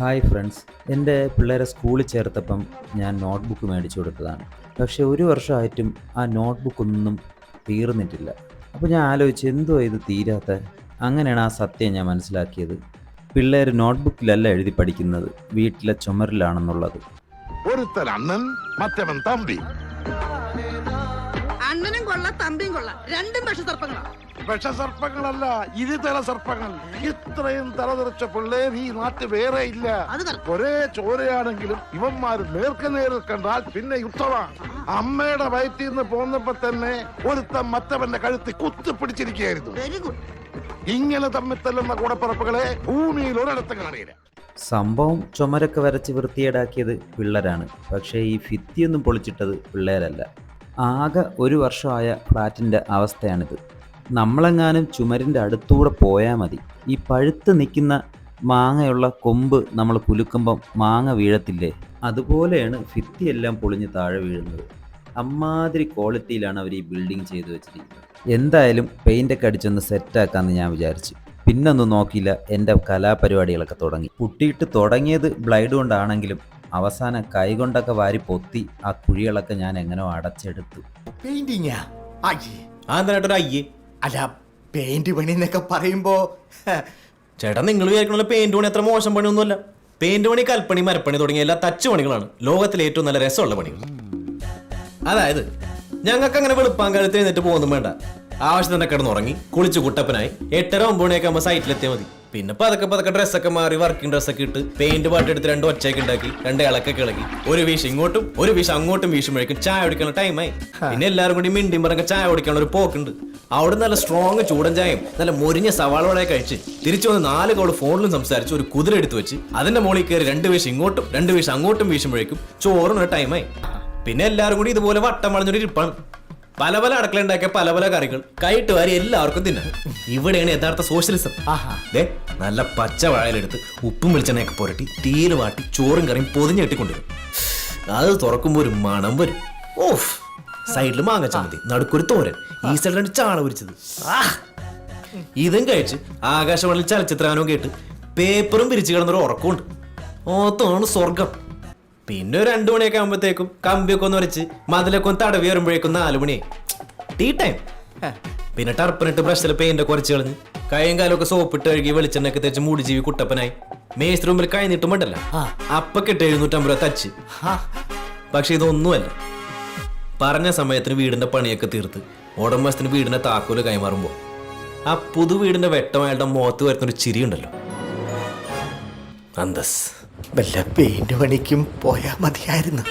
Hi friends, എൻ്റെ പിള്ളേരെ സ്കൂളിൽ ചേർത്തപ്പം ഞാൻ നോട്ട്ബുക്ക് മേടിച്ചു കൊടുത്തതാണ്. പക്ഷേ ഒരു വർഷമായിട്ടും ആ നോട്ട്ബുക്കൊന്നും തീർന്നിട്ടില്ല. അപ്പോൾ ഞാൻ ആലോചിച്ച് എന്തോ ഇത് തീരാത്ത. അങ്ങനെയാണ് ആ സത്യം ഞാൻ മനസ്സിലാക്കിയത്. പിള്ളേർ നോട്ട്ബുക്കിലല്ല എഴുതി പഠിക്കുന്നത്, വീട്ടിലെ ചുമരിലാണെന്നുള്ളത്. ഒരുത്തൻ അണ്ണൻ മറ്റവൻ തമ്പി. അണ്ണനും കൊള്ള തമ്പിയും കൊള്ള, രണ്ടും വിഷസർപ്പങ്ങളാ. വിഷസർപ്പങ്ങളല്ല, ഇരുതല സർപ്പങ്ങൾ. ഇത്രയും തലതെറിച്ച പിള്ളേർ ഈ നാട്ടിൽ വേറെ ഇല്ല. ഒരേ ചോരയാണെങ്കിലും ഇവന്മാര് നേർക്കുനേരിൽ കണ്ടാൽ പിന്നെ യുദ്ധമാണ്. അമ്മയുടെ വയറ്റിൽ നിന്ന് പോന്നപ്പോ തന്നെ ഒരുത്തൻ മറ്റവന്റെ കഴുത്തി കുത്തിപ്പിടിച്ചിരിക്കുകയായിരുന്നു. ഇങ്ങനെ തമ്മിൽ തല്ലുന്ന കൂടപ്പറപ്പുകളെ ഭൂമിയിൽ ഒരിടത്ത് കാണില്ല. സംഭവം ചുമരൊക്കെ വരച്ച് വൃത്തിയേടാക്കിയത് പിള്ളേരാണ്. പക്ഷേ ഈ ഭിത്തിയൊന്നും പൊളിച്ചിട്ടത് പിള്ളേരല്ല. ആകെ ഒരു വർഷമായ ഫ്ലാറ്റിൻ്റെ അവസ്ഥയാണിത്. നമ്മളെങ്ങാനും ചുമരിൻ്റെ അടുത്തൂടെ പോയാൽ മതി, ഈ പഴുത്ത് നിൽക്കുന്ന മാങ്ങയുള്ള കൊമ്പ് നമ്മൾ കുലുക്കുമ്പം മാങ്ങ വീഴത്തില്ലേ, അതുപോലെയാണ് ഭിത്തിയെല്ലാം പൊളിഞ്ഞ് താഴെ വീഴുന്നത്. അമ്മാതിരി ക്വാളിറ്റിയിലാണ് അവർ ഈ ബിൽഡിംഗ് ചെയ്തു വെച്ചിരിക്കുന്നത്. എന്തായാലും പെയിൻ്റൊക്കെ അടിച്ചൊന്ന് സെറ്റാക്കാമെന്ന് ഞാൻ വിചാരിച്ചു. പിന്നൊന്നും നോക്കിയില്ല, എൻ്റെ കലാപരിപാടികളൊക്കെ തുടങ്ങി. പുട്ടിയിട്ട് തുടങ്ങിയത് ബ്ലൈഡ് കൊണ്ടാണെങ്കിലും അവസാനം കൈകൊണ്ടൊക്കെ വാരി പൊത്തി ആ കുഴികളൊക്കെ ഞാൻ എങ്ങനെയോ അടച്ചെടുത്തു. അല്ല, പെയിന്റ് പണി എന്നൊക്കെ പറയുമ്പോ ചേട്ടാ, നിങ്ങൾ വിചാരിക്കണല്ലോ പെയിന്റ് പണി എത്ര മോശം പണിയൊന്നുമല്ല. പെയിന്റ് പണി, കൽപ്പണി, മരപ്പണി തുടങ്ങിയ എല്ലാ തച്ചു പണികളാണ് ലോകത്തിലെ ഏറ്റവും നല്ല രസമുള്ള പണികൾ. അതായത് ഞങ്ങൾക്ക് അങ്ങനെ വെളുപ്പാൻ കാലത്ത് എഴുന്നേറ്റ് പോകുന്നു വേണ്ട, ആവശ്യത്തിന് കിടന്നുറങ്ങി കുളിച്ച് കുട്ടപ്പനായി 8:30-9 മണിയൊക്കെ ആകുമ്പോൾ സൈറ്റിലെത്തിയാൽ മതി. പിന്നെ പതൊക്കെ ഡ്രസ്സൊക്കെ മാറി വർക്കിംഗ് ഡ്രസ്സൊക്കെ ഇട്ട് പെയിന്റ് പാട്ടെടുത്ത് 2 ഒച്ചയൊക്കെ ഉണ്ടാക്കി 2 ഇളക്കൊക്കെ ഇളക്കി ഒരു വീശ് ഇങ്ങോട്ടും ഒരു വീശ് അങ്ങോട്ടും വീശുമ്പോഴേക്കും ചായ കുടിക്കാനുള്ള ടൈമായി. പിന്നെ എല്ലാവരും കൂടി മിണ്ടിയും പറഞ്ഞ ചായ കുടിക്കാനുള്ള ഒരു പോക്കുണ്ട്. അവിടെ നല്ല സ്ട്രോങ് ചൂടൻ ചായയും നല്ല മുരിഞ്ഞ സവാളോടെ കഴിച്ച് തിരിച്ചു വന്ന് 4 കോള് ഫോണിലും സംസാരിച്ച് ഒരു കുതിര എടുത്ത് വെച്ച് അതിന്റെ മുകളിൽ കയറി 2 വീശ് ഇങ്ങോട്ടും 2 വീശ് അങ്ങോട്ടും വീശുമ്പോഴേക്കും ചോറിനൊരു ടൈമായി. പിന്നെ എല്ലാവരും കൂടി ഇതുപോലെ വട്ടം വളഞ്ഞൊരു ഇരിപ്പാണ്. പല പല അടുക്കള ഉണ്ടാക്കിയ പല പല കറികൾ കൈയിട്ട് വാരി എല്ലാവർക്കും തിന്നാം. ഇവിടെയാണ് യഥാർത്ഥ സോഷ്യലിസം. നല്ല പച്ച വാഴയിലെടുത്ത് ഉപ്പും വെളിച്ചെണ്ണയൊക്കെ പുരട്ടി തീര് വാട്ടി ചോറും കറിയും പൊതിഞ്ഞ് കെട്ടിക്കൊണ്ടുവരും. അത് തുറക്കുമ്പോൾ ഒരു മണം വരും. ഓഫ്, സൈഡിൽ മാങ്ങ ചമ്മന്തി, നടുക്കൊരു തോരൻ, ഈ സൈഡിൽ 2 ചാള പൊരിച്ചത്. ഇതും കഴിച്ച് ആകാശവാണിയിൽ ചലച്ചിത്രാനവും കേട്ട് പേപ്പറും പിരിച്ചു കിടന്നൊരു ഉറക്കമുണ്ട്. ഓത്താണ് സ്വർഗം. പിന്നെ ഒരു 2 മണിയൊക്കെ ആകുമ്പോഴത്തേക്കും കമ്പിയൊക്കെ ഒന്ന് വരച്ച് മതിലൊക്കെ ഒന്ന് തടവി വരുമ്പോഴേക്കും 4 മണിയായി, ടീ ടൈം. പിന്നെ ടർപ്പനിട്ട് ബ്രഷിൽ പെയിന്റ് ഒക്കെ കുറച്ച് കളഞ്ഞ് കൈയും കാലൊക്കെ സോപ്പിട്ട് കഴുകി വെളിച്ചെണ്ണയൊക്കെ തേച്ച് മൂടി ജീവി കുട്ടപ്പനായി മേസ്ത്രി റൂമിൽ കൈ നീട്ടുമ്പോണ്ടല്ല അപ്പൊ കിട്ട 750 രൂപ തച്ച്. പക്ഷെ ഇതൊന്നുമല്ല. പറഞ്ഞ സമയത്തിന് വീടിന്റെ പണിയൊക്കെ തീർത്ത് ഉടമസ്ഥന് വീടിന്റെ താക്കോല് കൈമാറുമ്പോ ആ പുതു വീടിന്റെ വെട്ടമായിട്ട് മുഖത്ത് വരുന്നൊരു ചിരിയുണ്ടല്ലോ, അന്തസ്. വല്ല പെയിന്റ് പണിക്കും പോയാ മതിയായിരുന്നു.